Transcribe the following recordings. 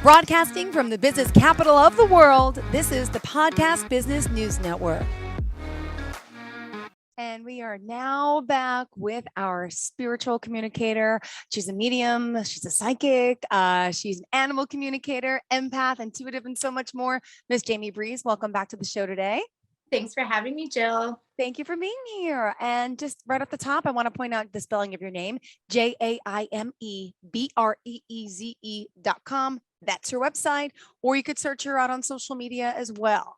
Broadcasting from the business capital of the world, this is the Podcast Business News Network. And we are now back with our spiritual communicator. She's a medium, she's a psychic, she's an animal communicator, empath, intuitive, and so much more. Miss Jaime Breeze, welcome back to the show today. Thanks for having me, Jill. Thank you for being here. And just right at the top, I want to point out the spelling of your name, Jaimebreeze.com. That's your website, or you could search her out on social media as well.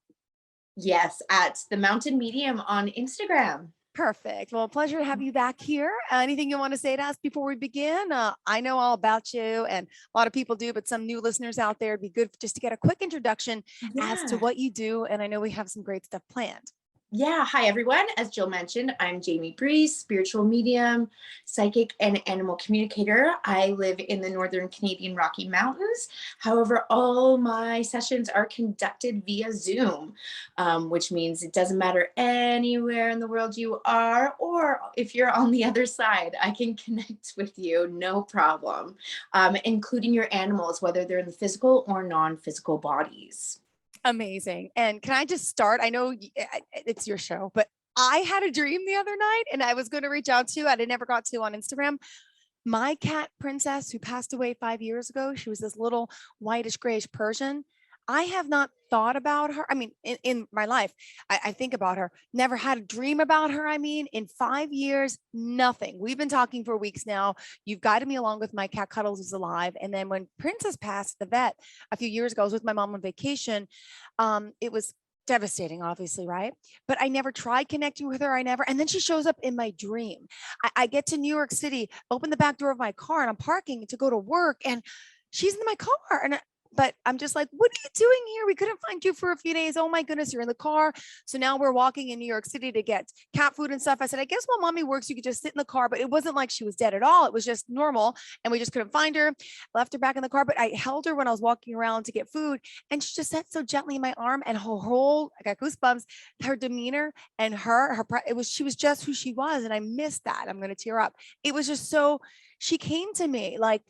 Yes, at the Mountain Medium on Instagram. Perfect. Well, pleasure to have you back here. Anything you want to say to us before we begin? I know all about you, and a lot of people do, but some new listeners out there, it'd be good just to get a quick introduction as to what you do. And I know we have some great stuff planned. Yeah. Hi, everyone. As Jill mentioned, I'm Jaime Breeze, spiritual medium, psychic, and animal communicator. I live in the Northern Canadian Rocky Mountains. However, all my sessions are conducted via Zoom, which means it doesn't matter anywhere in the world you are, or if you're on the other side, I can connect with you, no problem, including your animals, whether they're in the physical or non-physical bodies. Amazing. And can I just start? I know it's your show, but I had a dream the other night and I was going to reach out to you. I never got to on Instagram. My cat Princess, who passed away 5 years ago, she was this little whitish grayish Persian. I have not thought about her. I mean, in my life, I think about her, never had a dream about her. I mean, in 5 years, nothing. We've been talking for weeks now. You've guided me along with my cat Cuddles is alive. And then when Princess passed at the vet a few years ago, I was with my mom on vacation. It was devastating, obviously, right? But I never tried connecting with her. And then she shows up in my dream. I get to New York City, open the back door of my car, and I'm parking to go to work, and she's in my car. But I'm just like, what are you doing here? We couldn't find you for a few days. Oh my goodness, you're in the car. So now we're walking in New York City to get cat food and stuff. I said, I guess while mommy works, you could just sit in the car. But it wasn't like she was dead at all. It was just normal. And we just couldn't find her. I left her back in the car, but I held her when I was walking around to get food. And she just sat so gently in my arm, and I got goosebumps, her demeanor and she was just who she was. And I missed that. I'm going to tear up. It was just she came to me like,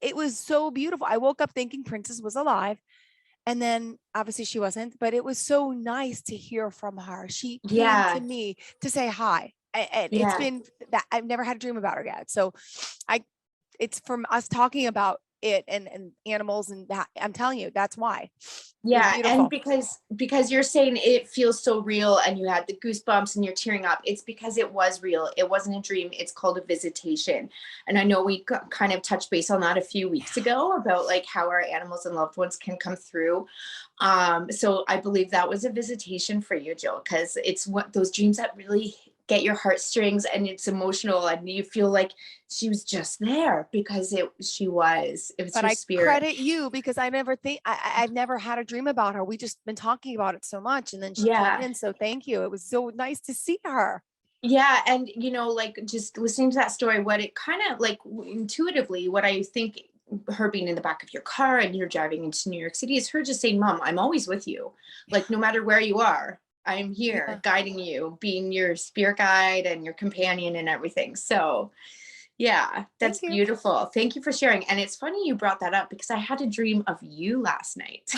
it was so beautiful. I woke up thinking Princess was alive, and then obviously she wasn't, but it was so nice to hear from her. She came to me to say hi. And it's been that I've never had a dream about her yet. So it's from us talking about it and animals, and that I'm telling you, that's why. Yeah. And because you're saying it feels so real and you had the goosebumps and you're tearing up, it's because it was real. It wasn't a dream. It's called a visitation. And I know we kind of touched base on that a few weeks ago about like how our animals and loved ones can come through. So I believe that was a visitation for you, Jill, because it's what those dreams that really get your heartstrings, and it's emotional, and you feel like she was just there because it was but her I spirit. credit you, because I've never had a dream about her. We just been talking about it so much, and then she came in. So thank you. It was so nice to see her. Yeah. And like just listening to that story, what it kind of like intuitively, what I think her being in the back of your car and you're driving into New York City is her just saying, Mom, I'm always with you. Like, no matter where you are, I'm here guiding you, being your spirit guide and your companion and everything. So yeah, that's beautiful. Thank you for sharing. And it's funny you brought that up because I had a dream of you last night.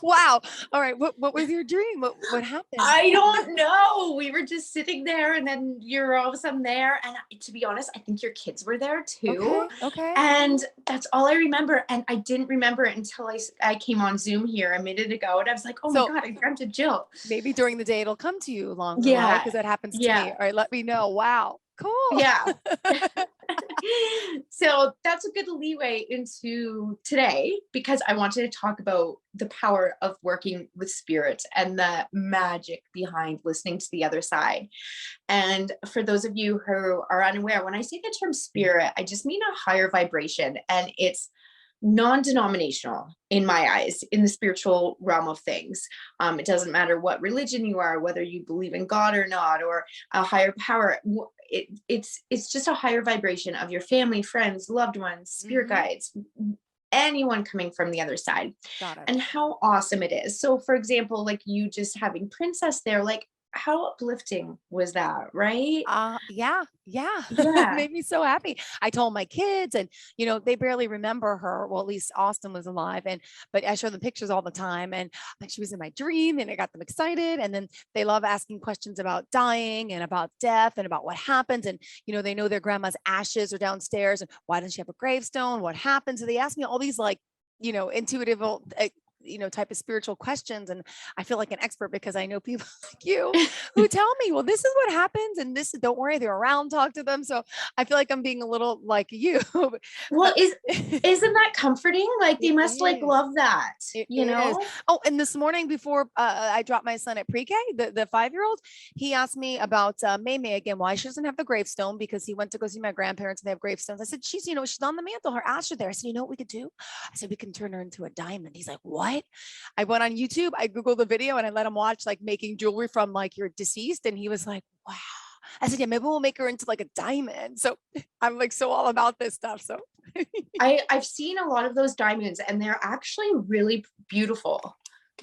Wow. All right. What was your dream? What happened? I don't know. We were just sitting there, and then you're all of a sudden there. And to be honest, I think your kids were there too. Okay. And that's all I remember. And I didn't remember it until I came on Zoom here a minute ago, and I was like, oh my God, I dreamt of Jill. Maybe during the day it'll come to you longer, right? Because that happens to me. All right, let me know. Wow. Cool. Yeah. So that's a good leeway into today, because I wanted to talk about the power of working with spirit and the magic behind listening to the other side. And for those of you who are unaware, when I say the term spirit, I just mean a higher vibration, and it's non-denominational in my eyes in the spiritual realm of things. It doesn't matter what religion you are, whether you believe in God or not, or a higher power. It's just a higher vibration of your family, friends, loved ones, spirit guides, anyone coming from the other side. Got it. And how awesome it is. So for example, like you just having Princess there, like how uplifting was that, right? Yeah, yeah. It Yeah. made me so happy. I told my kids and they barely remember her. Well, at least Austin was alive. But I show them pictures all the time and like she was in my dream and it got them excited. And then they love asking questions about dying and about death and about what happens. And they know their grandma's ashes are downstairs and why doesn't she have a gravestone? What happens? So they ask me all these like, intuitive type of spiritual questions, and I feel like an expert because I know people like you who tell me, well, this is what happens and this, don't worry, they're around, talk to them. So I feel like I'm being a little like you. Well, But isn't that comforting? Like they it must like is. love that, It you is. know? Oh, and this morning before I dropped my son at pre-K, the 5-year-old, he asked me about May May again, why she doesn't have the gravestone because he went to go see my grandparents and they have gravestones. I said, she's on the mantle, her ashes are there. I said, you know what we could do? I said, we can turn her into a diamond. He's like, what? I went on YouTube, I Googled the video and I let him watch like making jewelry from like your deceased. And he was like, wow. I said, yeah, maybe we'll make her into like a diamond. So I'm like so all about this stuff. So I've seen a lot of those diamonds and they're actually really beautiful.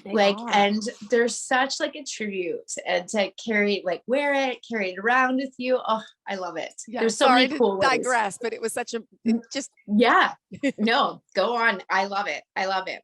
they Like, are. and they're such like a tribute and to carry, like wear it, carry it around with you. Oh, I love it. Yeah, There's so sorry many to cool ways. digress, but it was such a, it just, Yeah. No, go on. I love it. I love it.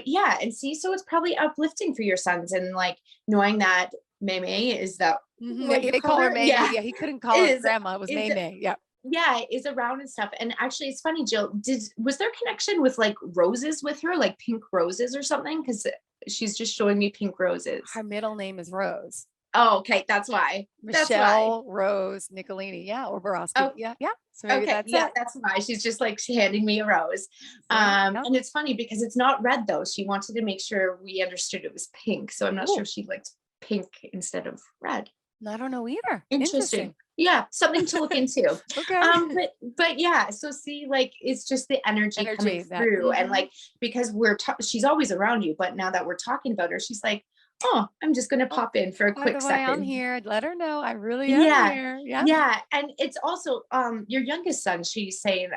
Yeah. And see, so it's probably uplifting for your sons and like knowing that Meme is that what you they call call her her? May May. Yeah. Yeah, he couldn't call her Is, grandma. It was is May May. Yeah. yeah, is around and stuff. And actually it's funny, Jill, was there connection with like roses with her, like pink roses or something? Because she's just showing me pink roses. Her middle name is Rose. Oh, okay. That's why. That's why. Michelle Rose Nicolini. Yeah. Or Borowski. Oh, Yeah. Yeah. So maybe okay. that's Yeah, it. that's why. She's just like handing me a rose. See? Yeah. And it's funny because it's not red though. She wanted to make sure we understood it was pink. So I'm not sure Ooh, if she liked pink instead of red. I don't know either. Interesting. Interesting. Yeah, something to look into. Okay. But yeah, so see, like it's just the energy coming Energy that. through, and like because she's always around you, but now that we're talking about her, she's like, oh, I'm just gonna Oh, pop in for a by the quick way, I'm second. here. Let her know I really am Yeah, here. Yeah. yeah, and it's also your youngest son. She's saying,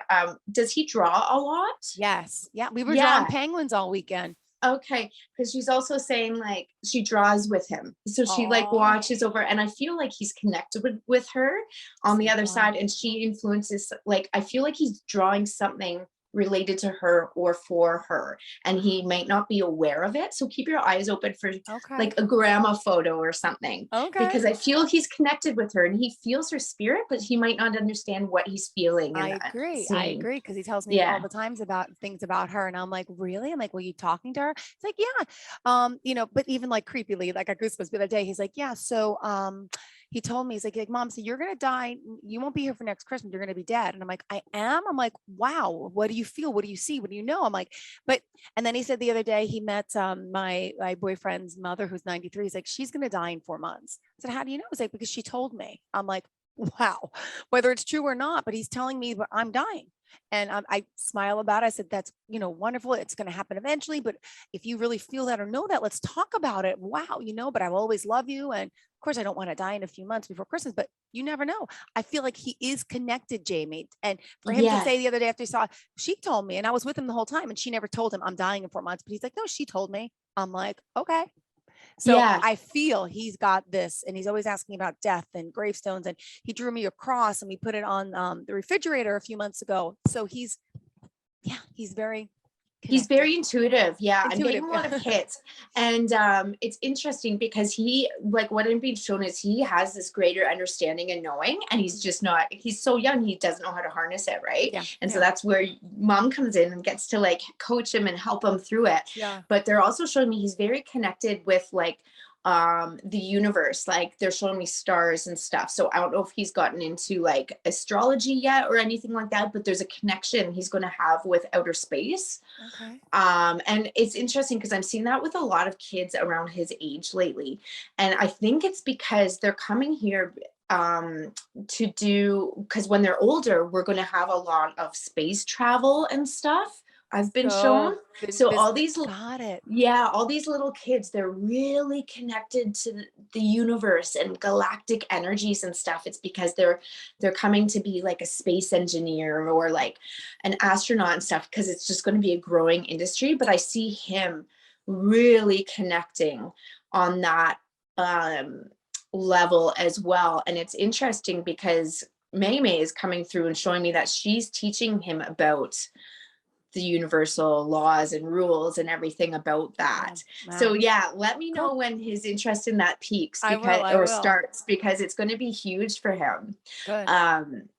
does he draw a lot? Yes. Yeah. We were drawing Yeah. penguins all weekend. Okay, because she's also saying like she draws with him, so she like Oh, watches over, and I feel like he's connected with her on the so other do I. side, and she influences. Like I feel like he's drawing something related to her or for her, and he might not be aware of it. So keep your eyes open for Okay. like a grandma photo or something, Okay. because I feel he's connected with her and he feels her spirit, but he might not understand what he's feeling I and agree. I seeing. agree because he tells me all Yeah, the times about things about her, and I'm like, really? I'm like, were you talking to her? It's like, yeah. But even like creepily, like I goosebumps the other day. He's like, yeah. So, he told me, he's like, Mom, so you're gonna die. You won't be here for next Christmas. You're gonna be dead. And I'm like, I am. I'm like, wow. What do you feel? What do you see? What do you know? I'm like, but. And then he said the other day he met my boyfriend's mother, who's 93. He's like, she's gonna die in 4 months. I said, how do you know? He's like, because she told me. I'm like, wow, whether it's true or not, but he's telling me that I'm dying. And I smile about it. I said, that's, wonderful. It's going to happen eventually. But if you really feel that or know that, let's talk about it. Wow, but I will always love you. And of course, I don't want to die in a few months before Christmas, but you never know. I feel like he is connected, Jamie. And for him to yeah, say the other day after he saw, she told me, and I was with him the whole time, and she never told him I'm dying in 4 months. But he's like, no, she told me. I'm like, okay. So yeah. I feel he's got this, and he's always asking about death and gravestones. And he drew me a cross, and we put it on the refrigerator a few months ago. So he's very He's connected, very intuitive. Yeah, I'm getting intuitive. a lot of hits. And it's interesting because he, like what I'm being shown is he has this greater understanding and knowing, and he's just not, he's so young, he doesn't know how to harness it, right? Yeah, And so yeah, that's where mom comes in and gets to like coach him and help him through it. yeah. But they're also showing me he's very connected with like the universe, like they're showing me stars and stuff. So I don't know if he's gotten into like astrology yet or anything like that, but there's a connection he's going to have with outer space. Okay. And it's interesting because I'm seeing that with a lot of kids around his age lately, and I think it's because they're coming here to do, because when they're older we're going to have a lot of space travel and stuff, I've been shown. So the So all business, these, got it. yeah, all these little kids, they're really connected to the universe and galactic energies and stuff. It's because they're coming to be like a space engineer or like an astronaut and stuff, because it's just going to be a growing industry. But I see him really connecting on that level as well. And it's interesting because May is coming through and showing me that she's teaching him about the universal laws and rules and everything about that. Wow. So yeah, let me know Cool. when his interest in that peaks, I will. because I or will. starts, because it's going to be huge for him. Good.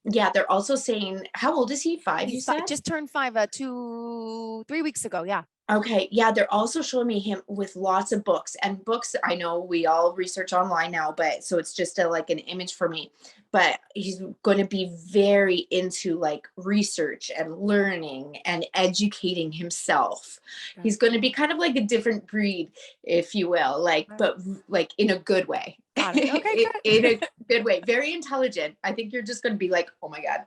Yeah, they're also saying, how old is he? 5, you He's said? just turned 5, 3 weeks ago. Yeah. Okay, yeah, they're also showing me him with lots of books, and books I know we all research online now, but so it's just like an image for me. But he's going to be very into like research and learning and educating himself. Good. He's going to be kind of like a different breed, if you will, like, Good. but like in a good way. Got it. Okay, In good. a good way. Very intelligent. I think you're just going to be like, oh my God,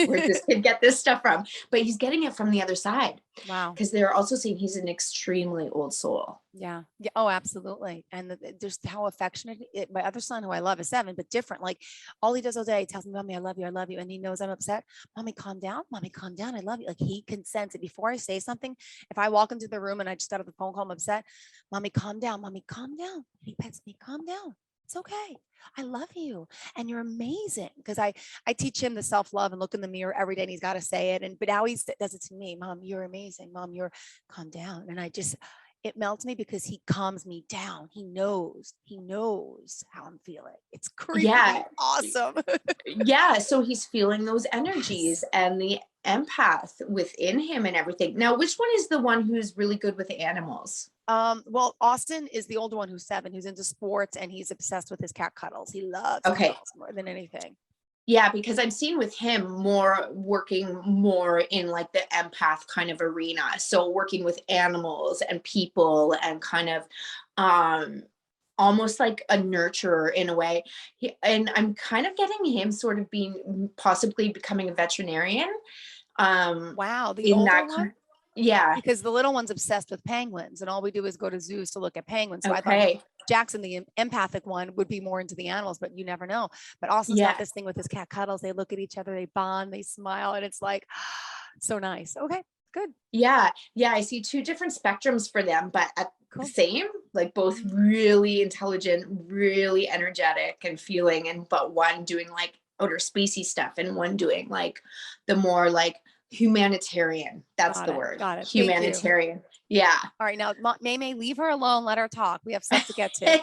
where this kid get this stuff from? But he's getting it from the other side. Wow. Because they're also saying he's an extremely old soul. Yeah. Yeah. Oh, absolutely. And just how affectionate. My other son, who I love, is 7, but different. Like all he does all day, he tells me, "Mommy, I love you. I love you." And he knows I'm upset. "Mommy, calm down. Mommy, calm down. I love you." Like he can sense it before I say something. If I walk into the room and I just got off the phone call, I'm upset. "Mommy, calm down. Mommy, calm down." He pets me. "Calm down. It's okay. I love you. And you're amazing." Because I teach him the self-love and look in the mirror every day, and he's got to say it. But now he does it to me. "Mom, you're amazing. Mom, you're calm down." And it melts me because he calms me down. He knows how I'm feeling. It's creepy Yeah. awesome. Yeah. So he's feeling those Yes. energies and the empath within him and everything. Now, which one is the one who's really good with animals? Well, Austin is the older one who's 7, who's into sports, and he's obsessed with his cat Cuddles. He loves Okay. Cuddles more than anything. Yeah, because I'm seeing with him more working more in like the empath kind of arena. So working with animals and people and kind of um almost like a nurturer in a way. And I'm kind of getting him sort of being possibly becoming a veterinarian. Um Wow, the in older that one? yeah. Because the little one's obsessed with penguins, and all we do is go to zoos to look at penguins. So I thought Okay. Jackson, the empathic one, would be more into the animals, but you never know. But Austin's got Yeah. this thing with his cat Cuddles. They look at each other, they bond, they smile, and it's like so nice. Okay, good, Yeah. Yeah. I see two different spectrums for them, but at the cool. same, like both Mhm. really intelligent, really energetic and feeling, and but one doing like outer spacey stuff and one doing like the more like humanitarian. That's Got the it. word. Got it. Thank you. Humanitarian. Yeah. All right, now May, leave her alone. Let her talk. We have stuff to get to.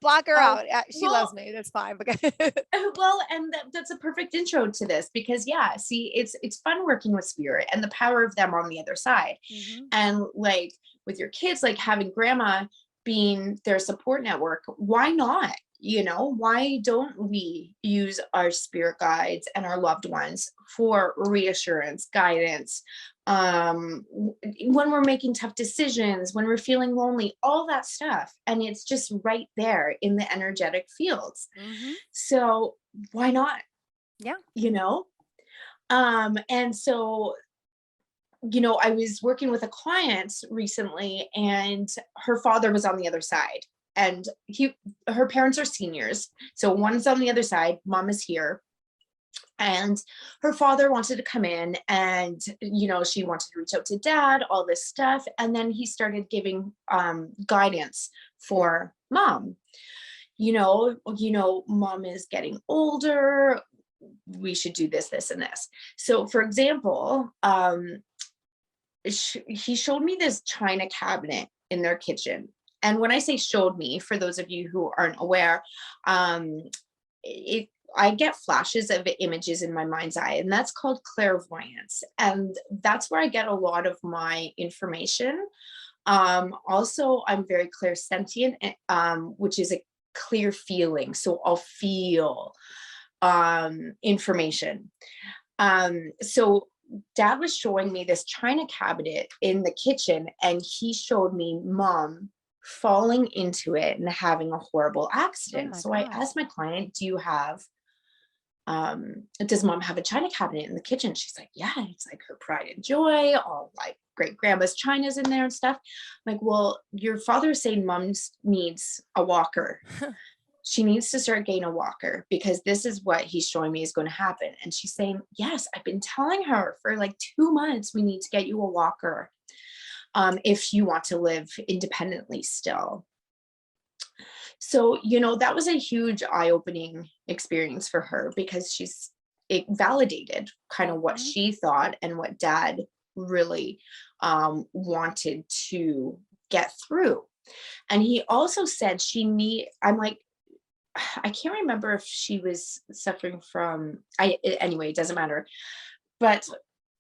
Block her um, out. She loves well, me. That's fine. well, and that's a perfect intro to this because yeah, see, it's fun working with spirit and the power of them on the other side. Mhm. And like with your kids, like having grandma being their support network, why not? You know, why don't we use our spirit guides and our loved ones for reassurance, guidance, when we're making tough decisions, when we're feeling lonely, all that stuff. And it's just right there in the energetic fields. Mhm. So why not? Yeah. You know? And so, I was working with a client recently and her father was on the other side. And her parents are seniors. So one's on the other side, mom is here. And her father wanted to come in and she wanted to reach out to dad, all this stuff. And then he started giving guidance for mom. Mom is getting older, we should do this and this. So for example, he showed me this china cabinet in their kitchen. And when I say showed me, for those of you who aren't aware, um it I get flashes of images in my mind's eye, and that's called clairvoyance. And that's where I get a lot of my information. Also, I'm very clairsentient, which is a clear feeling. So I'll feel information. So dad was showing me this china cabinet in the kitchen, and he showed me mom falling into it and having a horrible Oh accident. my So I God. asked my client, does mom have a china cabinet in the kitchen? She's like, yeah, it's like her pride and joy, all like great grandma's chinas in there and stuff. I'm like, well, your father's saying mom needs a walker. She needs to start getting a walker because this is what he's showing me is going to happen. And she's saying, yes, I've been telling her for like 2 months, we need to get you a walker if you want to live independently still. So, that was a huge eye-opening experience for her because it validated kind of what Mhm. she thought and what dad really wanted to get through. And he also said I'm like, I can't remember if she was suffering from, anyway, it doesn't matter. But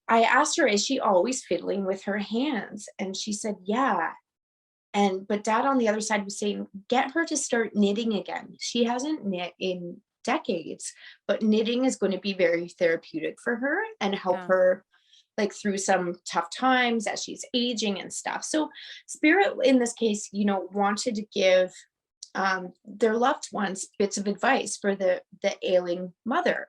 I asked her, is she always fiddling with her hands? And she said, yeah. But dad on the other side was saying, get her to start knitting again. She hasn't knit in decades, but knitting is going to be very therapeutic for her and help Yeah. her like through some tough times as she's aging and stuff. So spirit in this case, wanted to give their loved ones bits of advice for the ailing mother.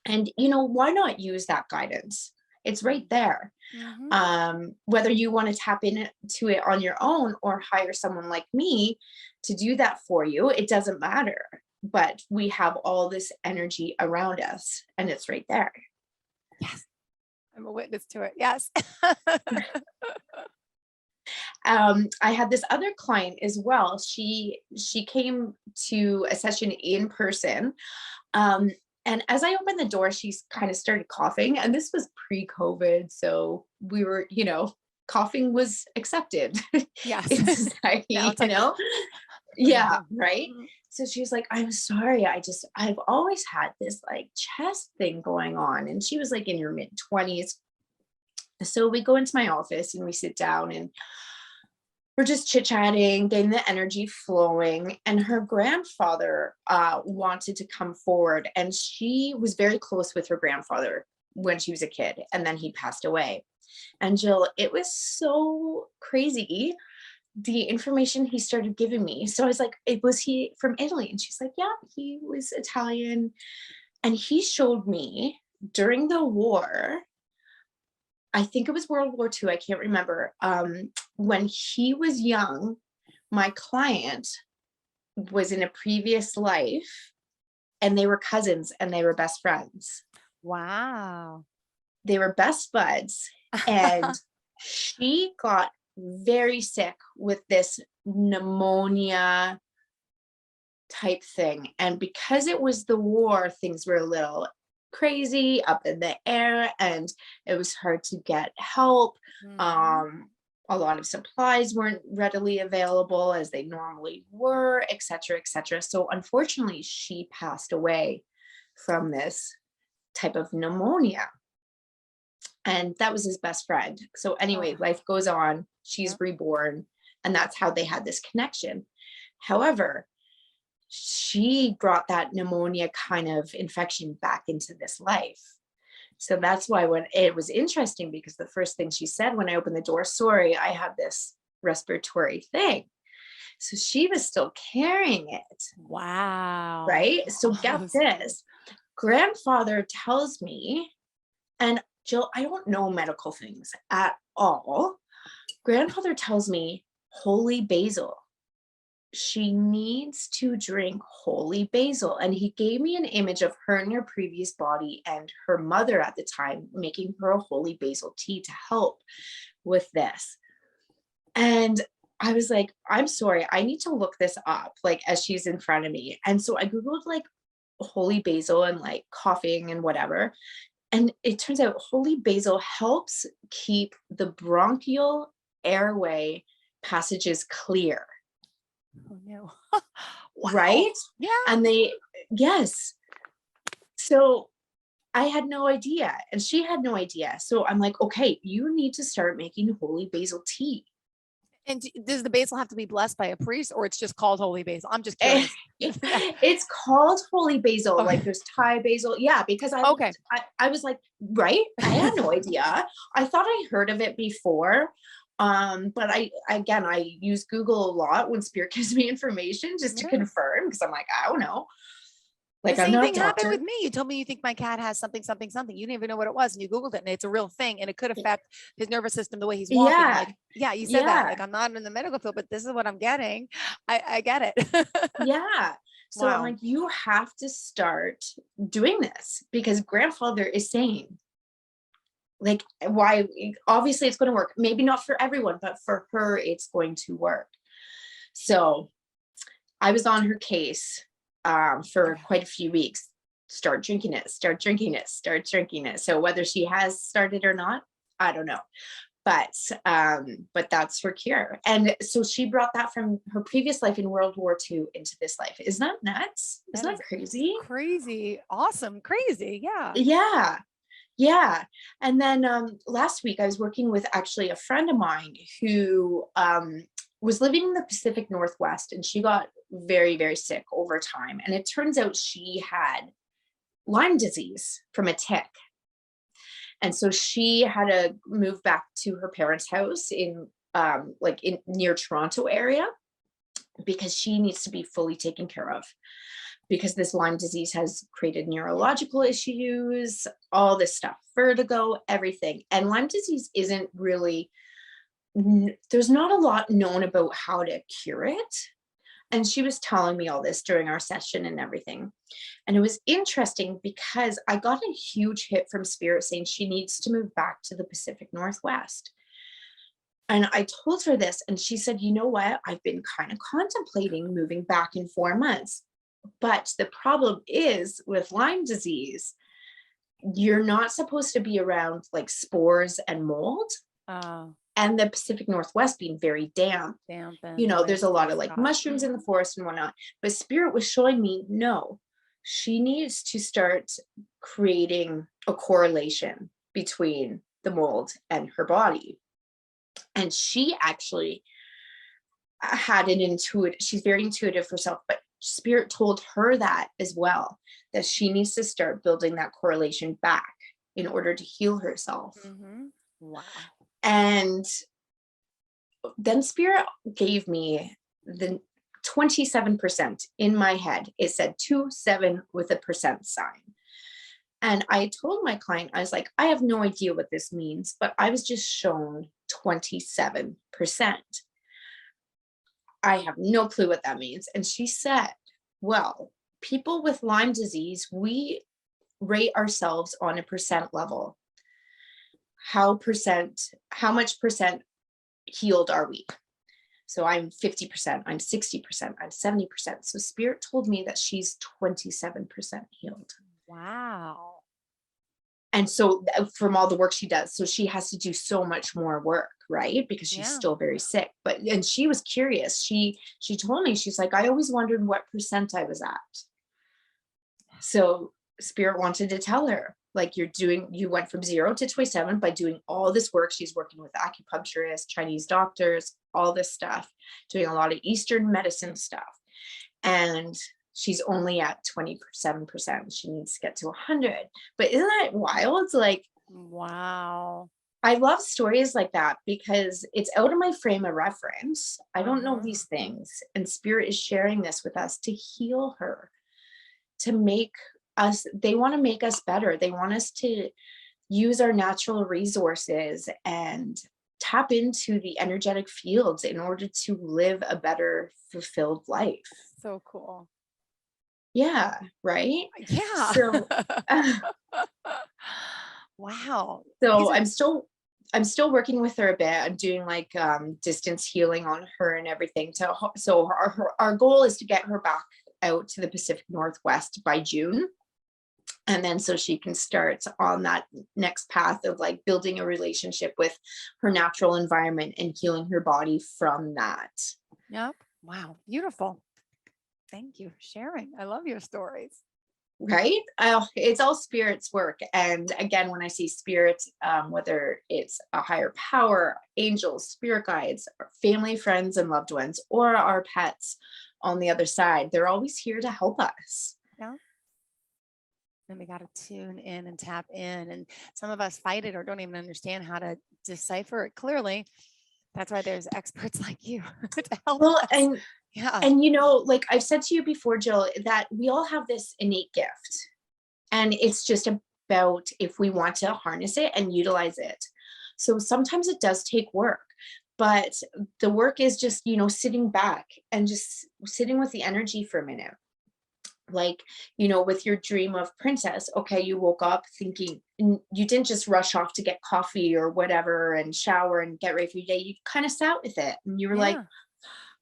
And why not use that guidance? It's right there. Mhm. Whether you want to tap into it on your own or hire someone like me to do that for you, it doesn't matter. But we have all this energy around us and it's right there. Yes. I'm a witness to it. Yes. I had this other client as well. She came to a session in person. Um, and as I opened the door, she's kind of started coughing. And this was pre-COVID. So we were, coughing was accepted Yes. in Now society, it's like, Yeah, right. Mhm. So she was like, I'm sorry. I've always had this like chest thing going on. And she was like in her mid 20s. So we go into my office and we sit down and we're just chit chatting, getting the energy flowing. And her grandfather wanted to come forward, and she was very close with her grandfather when she was a kid, and then he passed away. And Jill, it was so crazy the information he started giving me. So I was like, was he from Italy? And she's like, yeah, he was Italian. And he showed me during the war, I think it was World War II, I can't remember. When he was young, my client was in a previous life and they were cousins and they were best friends. Wow. They were best buds. And she got very sick with this pneumonia type thing. And because it was the war, things were a little crazy up in the air and it was hard to get help. Mhm. A lot of supplies weren't readily available as they normally were, et cetera, et cetera. So unfortunately, she passed away from this type of pneumonia. And that was his best friend. So Oh, anyway, life goes on. yep. She's reborn. And that's how they had this connection. However, she brought that pneumonia kind of infection back into this life. So that's why when it was interesting, because the first thing she said when I opened the door, sorry, I have this respiratory thing. So she was still carrying it, Wow. right? So get this, grandfather tells me, and Jill, I don't know medical things at all. Grandfather tells me holy basil. She needs to drink holy basil. And he gave me an image of her in her previous body and her mother at the time making her a holy basil tea to help with this. And I was like, I'm sorry, I need to look this up, like as she's in front of me. And so I Googled like holy basil and like coughing and whatever. And it turns out holy basil helps keep the bronchial airway passages clear. Oh no. Wow. Right? Yeah. And yes. So I had no idea and she had no idea. So I'm like, okay, you need to start making holy basil tea. And does the basil have to be blessed by a priest, or it's just called holy basil? I'm just Eh, curious. Yeah. It's called holy basil, like Okay. there's Thai basil. Yeah, because Okay. I was like, right? I had no idea. I thought I heard of it before. But I use Google a lot when Spirit gives me information just to Yeah. confirm because I'm like, I don't know. The Like I'm same not a thing happened with doctor. me. You told me you think my cat has something, something, something. You didn't even know what it was, and you Googled it, and it's a real thing, and it could affect his nervous system, the way he's walking. Yeah. Like, yeah, you said that. Yeah. Like, I'm not in the medical field, but this is what I'm getting. I get it. Yeah. So I'm Wow. like, you have to start doing this because grandfather is saying, like, why? Obviously, it's going to work. Maybe not for everyone, but for her, it's going to work. So I was on her case for quite a few weeks. Start drinking it, start drinking it, start drinking it. So whether she has started or not, I don't know. But that's her cure. And so she brought that from her previous life in World War II into this life. Isn't that nuts? Isn't that crazy? Crazy. Awesome. Crazy. Yeah. Yeah. Yeah. And then last week I was working with actually a friend of mine who was living in the Pacific Northwest, and she got very, very sick over time. And it turns out she had Lyme disease from a tick. And so she had to move back to her parents' house in near Toronto area, because she needs to be fully taken care of, because this Lyme disease has created neurological issues, all this stuff, vertigo, everything. And Lyme disease isn't really, there's not a lot known about how to cure it. And she was telling me all this during our session and everything. And it was interesting because I got a huge hit from Spirit saying she needs to move back to the Pacific Northwest. And I told her this, and she said, you know what? I've been kind of contemplating moving back in 4 months. But the problem is with Lyme disease, you're not supposed to be around like spores and mold. And the Pacific Northwest being very damp, there's a lot of like mushrooms in the forest and whatnot. But Spirit was showing me, no, she needs to start creating a correlation between the mold and her body. And she actually had an intuitive, she's very intuitive herself, but Spirit told her that as well, that she needs to start building that correlation back in order to heal herself. Wow. And then Spirit gave me the 27% in my head. It said 27 with a percent sign. And I told my client, I was like, I have no idea what this means, but I was just shown 27%. I have no clue what that means. And she said, well, people with Lyme disease, we rate ourselves on a percent level. How much percent healed are we? So I'm 50%, I'm 60%, I'm 70%. So Spirit told me that she's 27% healed. Wow. And so from all the work she does, so she has to do so much more work, right? Because she's still very sick. And she was curious. She told me, she's like, I always wondered what percent I was at. So Spirit wanted to tell her, like, you went from 0 to 27 by doing all this work. She's working with acupuncturists, Chinese doctors, all this stuff, doing a lot of Eastern medicine stuff. And she's only at 27%. She needs to get to 100. But isn't that wild? It's like, wow. I love stories like that because it's out of my frame of reference. I don't know these things. And Spirit is sharing this with us to heal her, to make us, they want to make us better. They want us to use our natural resources and tap into the energetic fields in order to live a better, fulfilled life. So cool. Yeah, right? Yeah. So, wow. so I'm still working with her a bit. I'm doing like distance healing on her and everything. So our goal is to get her back out to the Pacific Northwest by June. And then so she can start on that next path of like building a relationship with her natural environment and healing her body from that. Yep. Wow. Beautiful. Thank you for sharing. I love your stories. Right? It's all Spirit's work. And again, when I see Spirit, whether it's a higher power, angels, spirit guides, our family, friends, and loved ones, or our pets on the other side, they're always here to help us. Yeah. And we got to tune in and tap in. And some of us fight it or don't even understand how to decipher it clearly. That's why there's experts like you to help us. And like I've said to you before, Jill, that we all have this innate gift, and it's just about if we want to harness it and utilize it. So sometimes it does take work, but the work is just, sitting back and just sitting with the energy for a minute. Like, with your dream of princess, okay, you woke up thinking, and you didn't just rush off to get coffee or whatever and shower and get ready for your day. You kind of sat with it and you were like,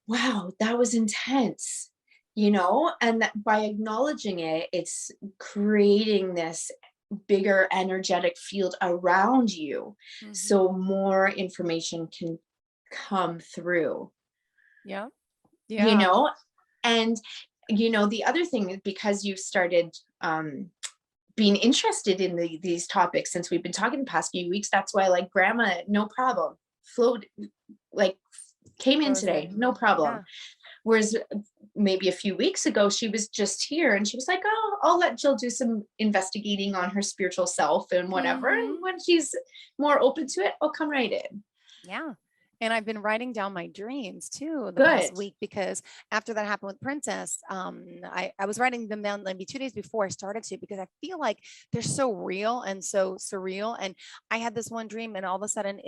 wow, that was intense. and that by acknowledging it, it's creating this bigger energetic field around you. So more information can come through, Yeah. you Yeah. know, and, the other thing is because you've started, being interested in these topics since we've been talking the past few weeks, that's why like grandma, no problem, flowed, like came in Flows today, in. no problem. Yeah. Whereas maybe a few weeks ago, she was just here and she was like, oh, I'll let Jill do some investigating on her spiritual self and whatever. And when she's more open to it, I'll come right in. Yeah. And I've been writing down my dreams too the past Good. week, because after that happened with Princess, I was writing them down maybe 2 days before I started to, because I feel like they're so real and so surreal. And I had this one dream, and all of a sudden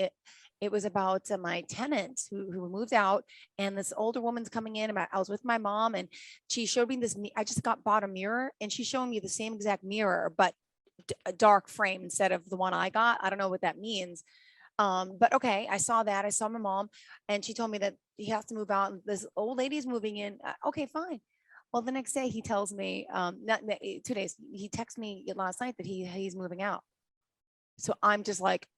it was about my tenant who moved out, and this older woman's coming in. I was with my mom, and she showed me this. I just bought a mirror, and she's showing me the same exact mirror, but a dark frame instead of the one I got. I don't know what that means. But okay, I saw that. I saw my mom, and she told me that he has to move out, and this old lady's moving in. Okay, fine. Well, the next day he tells me, not 2 days, he texted me last night that he's moving out. So I'm just like,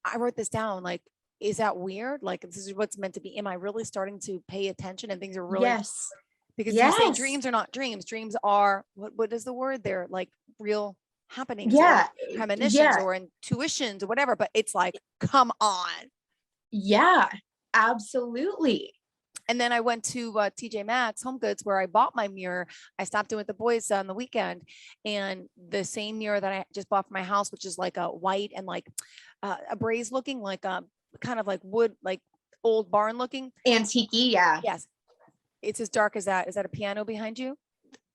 I wrote this down. Like, is that weird? Like, this is what's meant to be. Am I really starting to pay attention, and things are really, Yes. because you say dreams are not dreams. Dreams are, what is the word? They're like real happenings or premonitions or intuitions or whatever, but it's like, come on. Yeah, absolutely. And then I went to TJ Maxx Home Goods, where I bought my mirror. I stopped in with the boys on the weekend, and the same mirror that I just bought for my house, which is like a white and like a braised looking, like a kind of like wood, like old barn looking. Antique, yeah. Yes. It's as dark as that. Is that a piano behind you?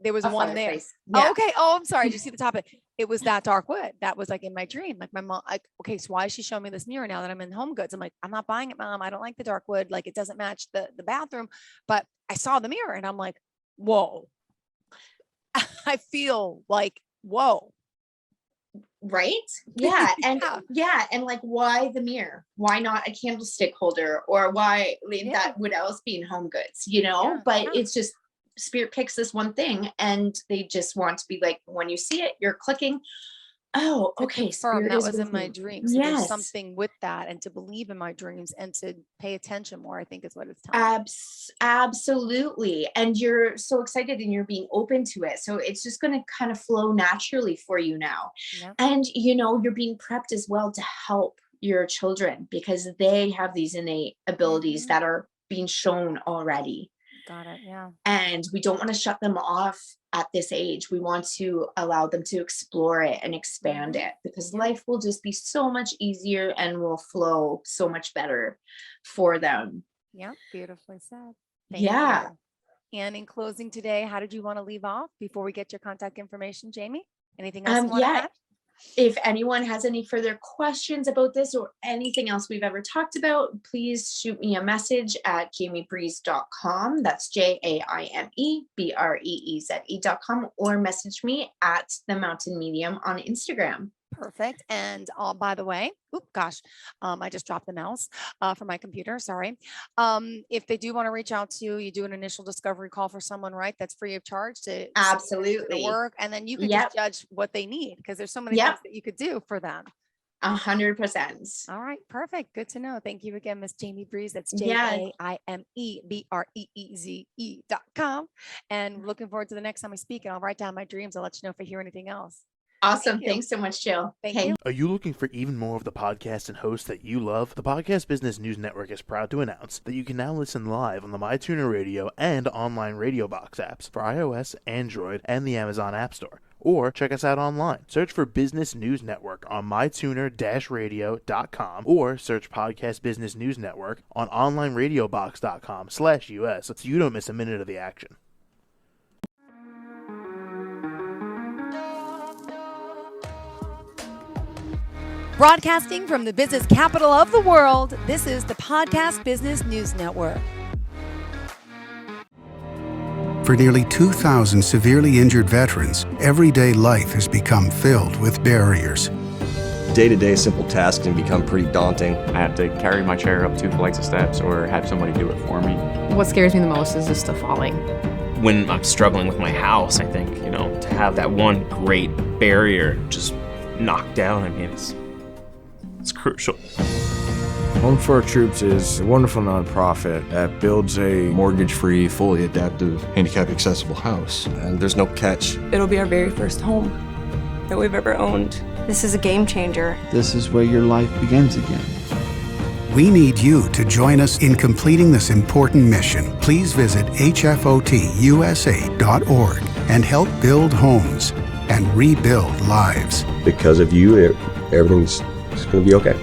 There was one there. Yeah. Oh, okay. Oh, I'm sorry. Did you see the top of it? It was that dark wood. That was like in my dream. Like my mom, like, okay, so why is she showing me this mirror now that I'm in Home Goods? I'm like, I'm not buying it, Mom. I don't like the dark wood. Like, it doesn't match the bathroom. But I saw the mirror and I'm like, whoa. I feel like, whoa. Right? Yeah. And and like, why the mirror? Why not a candlestick holder? Or why that would else be in Home Goods, but it's just spirit picks this one thing, and they just want to be like, when you see it, you're clicking, oh, okay, that was in my dreams. So yes, there's something with that, and to believe in my dreams and to pay attention more, I think is what it's telling me. Absolutely. And you're so excited and you're being open to it, so it's just going to kind of flow naturally for you now. And you're being prepped as well to help your children, because they have these innate abilities that are being shown already. Got it. Yeah. And we don't want to shut them off at this age. We want to allow them to explore it and expand it, because life will just be so much easier and will flow so much better for them. Yeah. Beautifully said. Thank you. And in closing today, how did you want to leave off before we get your contact information, Jamie? Anything else you want to add? If anyone has any further questions about this or anything else we've ever talked about, please shoot me a message at jamiebreeze.com. That's JAIMEBREEZE.com, or message me at The Mountain Medium on Instagram. Perfect. And by the way, I just dropped the mouse from my computer. Sorry. If they do want to reach out to you, you do an initial discovery call for someone, right? That's free of charge to absolutely work. And then you can just judge what they need, because there's so many things that you could do for them. 100%. All right. Perfect. Good to know. Thank you again, Miss Jaime Breeze. That's JAIMEBREEZE.com. And looking forward to the next time we speak, and I'll write down my dreams. I'll let you know if I hear anything else. Awesome. Thanks so much, Jill. Thank you. Are you looking for even more of the podcasts and hosts that you love? The Podcast Business News Network is proud to announce that you can now listen live on the MyTuner Radio and online Radio Box apps for iOS, Android, and the Amazon App Store. Or check us out online. Search for Business News Network on mytuner-radio.com, or search Podcast Business News Network on onlineradiobox.com/US so you don't miss a minute of the action. Broadcasting from the business capital of the world, this is the Podcast Business News Network. For nearly 2,000 severely injured veterans, everyday life has become filled with barriers. Day-to-day simple tasks can become pretty daunting. I have to carry my chair up 2 flights of steps or have somebody do it for me. What scares me the most is just the falling. When I'm struggling with my house, I think, to have that one great barrier just knocked down, I mean, it's crucial. Home for Our Troops is a wonderful nonprofit that builds a Mortgage-free, fully adaptive, handicap-accessible house. And there's no catch. It'll be our very first home that we've ever owned. This is a game changer. This is where your life begins again. We need you to join us in completing this important mission. Please visit hfotusa.org and help build homes and rebuild lives. Because of you, everything's going to be okay.